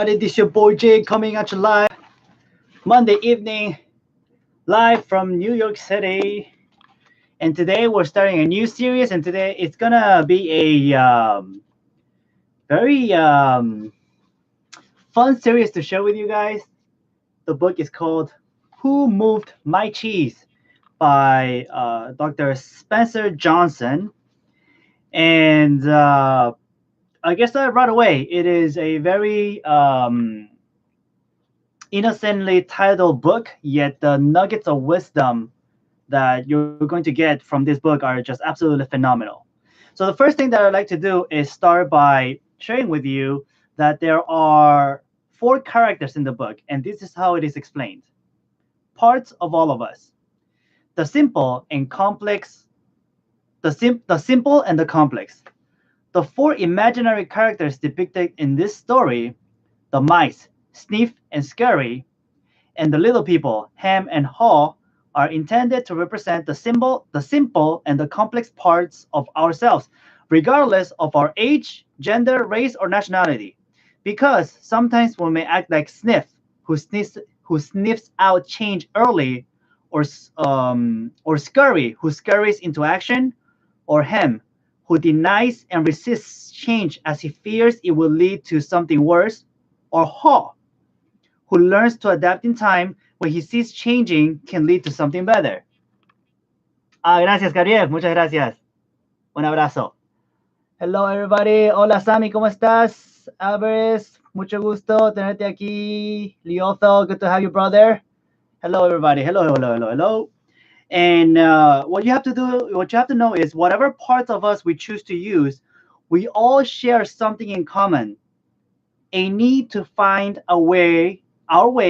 This is your boy Jay coming at you live Monday evening, live from New York City. And today we're starting a new series, and today it's gonna be a very fun series to share with you guys. The book is called "Who Moved My Cheese" by Dr. Spencer Johnson, and I guess right away it is a very innocently titled book, yet the nuggets of wisdom that you're going to get from this book are just absolutely phenomenal. So the first thing that I'd like to do is start by sharing with you that there are four characters in the book, and this is how it is explained. Parts of all of us. The simple and complex, the simple and the complex. The four imaginary characters depicted in this story, the mice, Sniff and Scurry, and the little people, Ham and Haw, are intended to represent the simple and the complex parts of ourselves, regardless of our age, gender, race, or nationality. Because sometimes we may act like Sniff, who sniffs out change early, or Scurry, who scurries into action, or Ham, who denies and resists change as he fears it will lead to something worse, or Haw, who learns to adapt in time when he sees changing can lead to something better. Gracias, Gabriel. Muchas gracias. Un abrazo. Hello, everybody. Hola, Sammy. ¿Cómo estás? Alvarez, mucho gusto tenerte aquí. Liotho, good to have you, brother. Hello, everybody. Hello, hello, hello, hello. And what you have to know is whatever parts of us we choose to use, we all share something in common. A need to find our way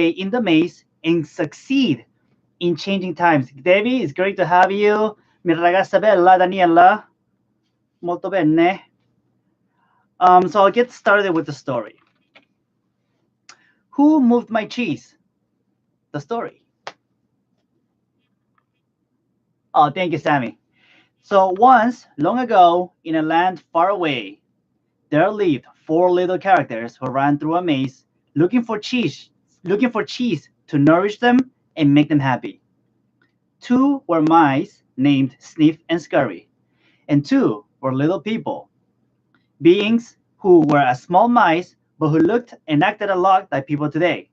in the maze and succeed in changing times. Debbie, it's great to have you. Mi ragazza bella, Daniela. Molto bene. So I'll get started with the story. Who moved my cheese? The story. Oh, thank you, Sammy. So once, long ago, in a land far away, there lived four little characters who ran through a maze looking for cheese to nourish them and make them happy. Two were mice named Sniff and Scurry, and two were little people, beings who were as small mice but who looked and acted a lot like people today.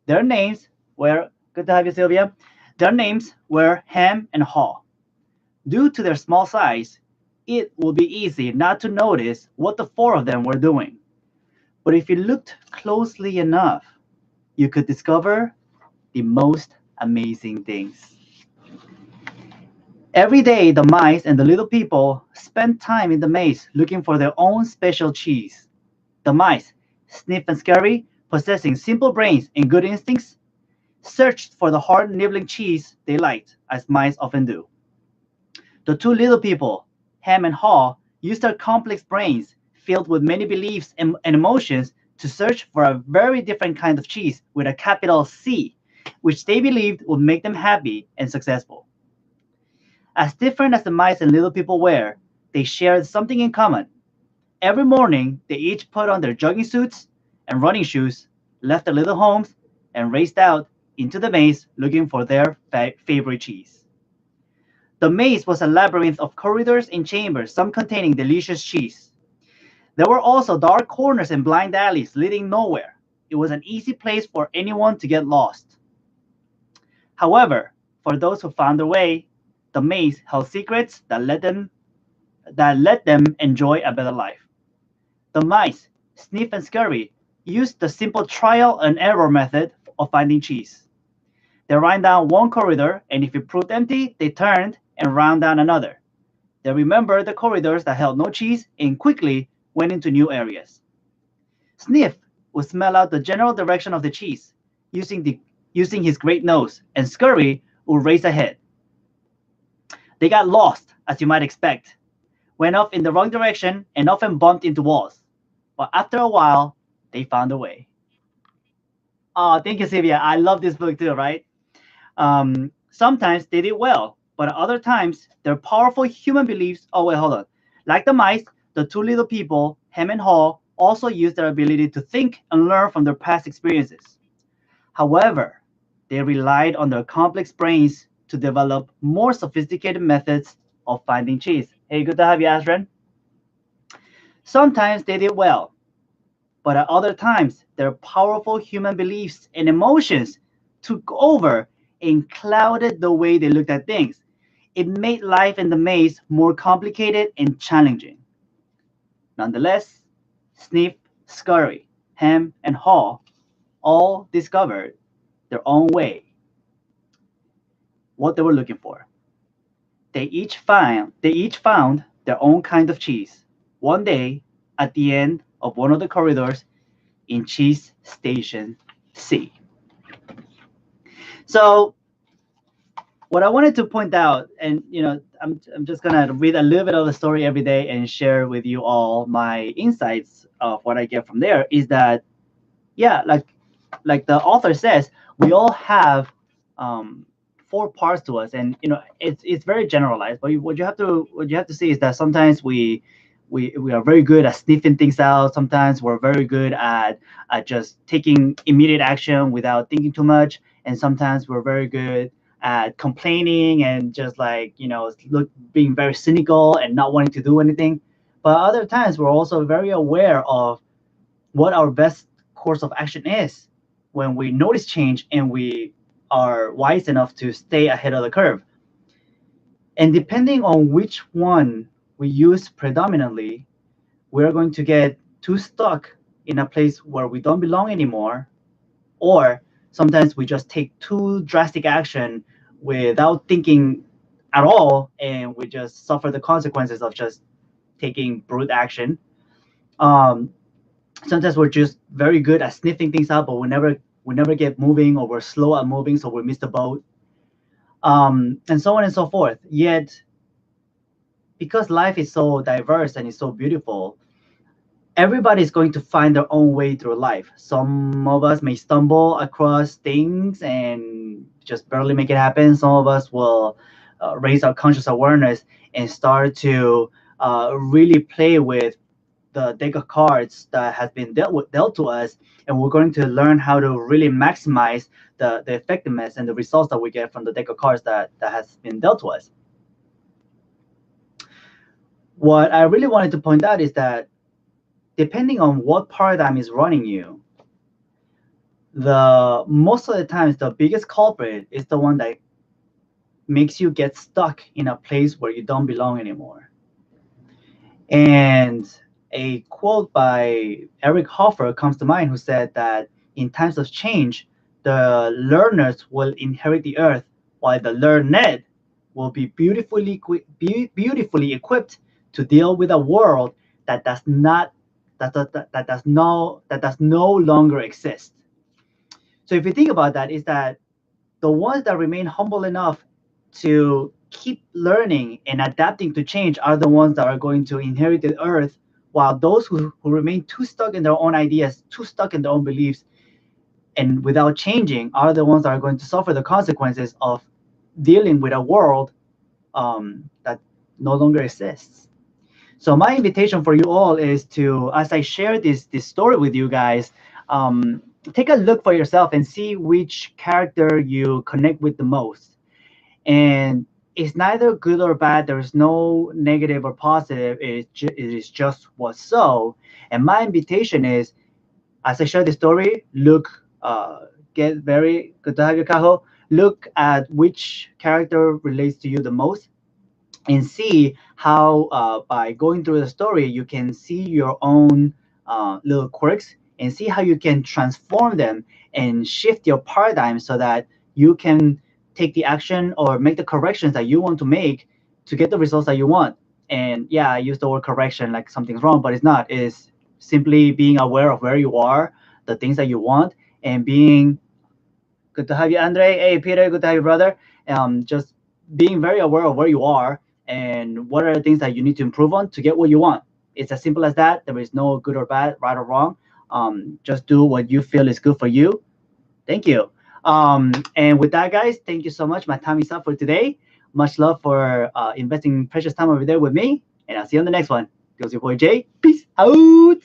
Their names were, good to have you, Sylvia. Their names were Ham and Haw. Due to their small size, it would be easy not to notice what the four of them were doing. But if you looked closely enough, you could discover the most amazing things. Every day, the mice and the little people spent time in the maze looking for their own special cheese. The mice, Sniff and Scurry, possessing simple brains and good instincts, searched for the hard nibbling cheese they liked, as mice often do. The two little people, Ham and Haw, used their complex brains, filled with many beliefs and emotions, to search for a very different kind of cheese with a capital C, which they believed would make them happy and successful. As different as the mice and little people were, they shared something in common. Every morning, they each put on their jogging suits and running shoes, left their little homes, and raced out into the maze looking for their favorite cheese. The maze was a labyrinth of corridors and chambers, some containing delicious cheese. There were also dark corners and blind alleys leading nowhere. It was an easy place for anyone to get lost. However, for those who found their way, the maze held secrets that let them enjoy a better life. The mice, Sniff and Scurry, used the simple trial and error method of finding cheese. They ran down one corridor, and if it proved empty, they turned and ran down another. They remembered the corridors that held no cheese and quickly went into new areas. Sniff would smell out the general direction of the cheese using his great nose, and Scurry would race ahead. They got lost, as you might expect, went off in the wrong direction, and often bumped into walls. But after a while, they found a way. Oh, thank you, Sylvia. I love this book too, right? Sometimes they did well, but other times their powerful human beliefs. Oh, wait, hold on. Like the mice, the two little people, Hem and Haw, also use their ability to think and learn from their past experiences. However, they relied on their complex brains to develop more sophisticated methods of finding cheese. Hey, good to have you, Asren. Sometimes they did well, but at other times, their powerful human beliefs and emotions took over and clouded the way they looked at things. It made life in the maze more complicated and challenging. Nonetheless, Sniff, Scurry, Ham, and Haw all discovered their own way, what they were looking for. They each found their own kind of cheese. One day, at the end of one of the corridors in Cheese Station C. So what I wanted to point out, and I'm just gonna read a little bit of the story every day and share with you all my insights of what I get from there, is that yeah, like the author says, we all have um, four parts to us, and it's very generalized. But what you have to see is that sometimes we are very good at sniffing things out. Sometimes we're very good at just taking immediate action without thinking too much, and sometimes we're very good at complaining and just like being very cynical and not wanting to do anything. But other times we're also very aware of what our best course of action is when we notice change and we are wise enough to stay ahead of the curve. And depending on which one we use predominantly, we're going to get too stuck in a place where we don't belong anymore, or sometimes we just take too drastic action without thinking at all, and we just suffer the consequences of just taking brute action. Um, Sometimes we're just very good at sniffing things out, but we never get moving, or we're slow at moving, so we miss the boat, and so on and so forth. Yet, because life is so diverse and it's so beautiful, everybody's going to find their own way through life. Some of us may stumble across things and just barely make it happen. Some of us will raise our conscious awareness and start to really play with the deck of cards that has been dealt to us, and we're going to learn how to really maximize the effectiveness and the results that we get from the deck of cards that has been dealt to us. What I really wanted to point out is that depending on what paradigm is running you, the most of the times the biggest culprit is the one that makes you get stuck in a place where you don't belong anymore. And a quote by Eric Hoffer comes to mind, who said that in times of change, the learners will inherit the earth, while the learned will be beautifully equipped to deal with a world that does not that does no longer exist. So if you think about that, is that the ones that remain humble enough to keep learning and adapting to change are the ones that are going to inherit the earth, while those who remain too stuck in their own ideas, too stuck in their own beliefs, and without changing are the ones that are going to suffer the consequences of dealing with a world that no longer exists. So my invitation for you all is to, as I share this story with you guys, take a look for yourself and see which character you connect with the most. And it's neither good or bad. There's no negative or positive. It is just what's so. And my invitation is, as I share the story, get very good to have you, Kaho. Look at which character relates to you the most, and see how by going through the story you can see your own little quirks, and see how you can transform them and shift your paradigm so that you can take the action or make the corrections that you want to make to get the results that you want. And yeah, I use the word correction like something's wrong, but it's not. It's simply being aware of where you are, the things that you want, and being good to have you, Andre. Hey, Peter, good to have you, brother. Just being very aware of where you are and what are the things that you need to improve on to get what you want. It's as simple as that. There is no good or bad, right or wrong. Just do what you feel is good for you. Thank you. And with that, guys, thank you so much. My time is up for today. Much love for investing precious time over there with me. And I'll see you on the next one. It was your boy Jay. Peace out.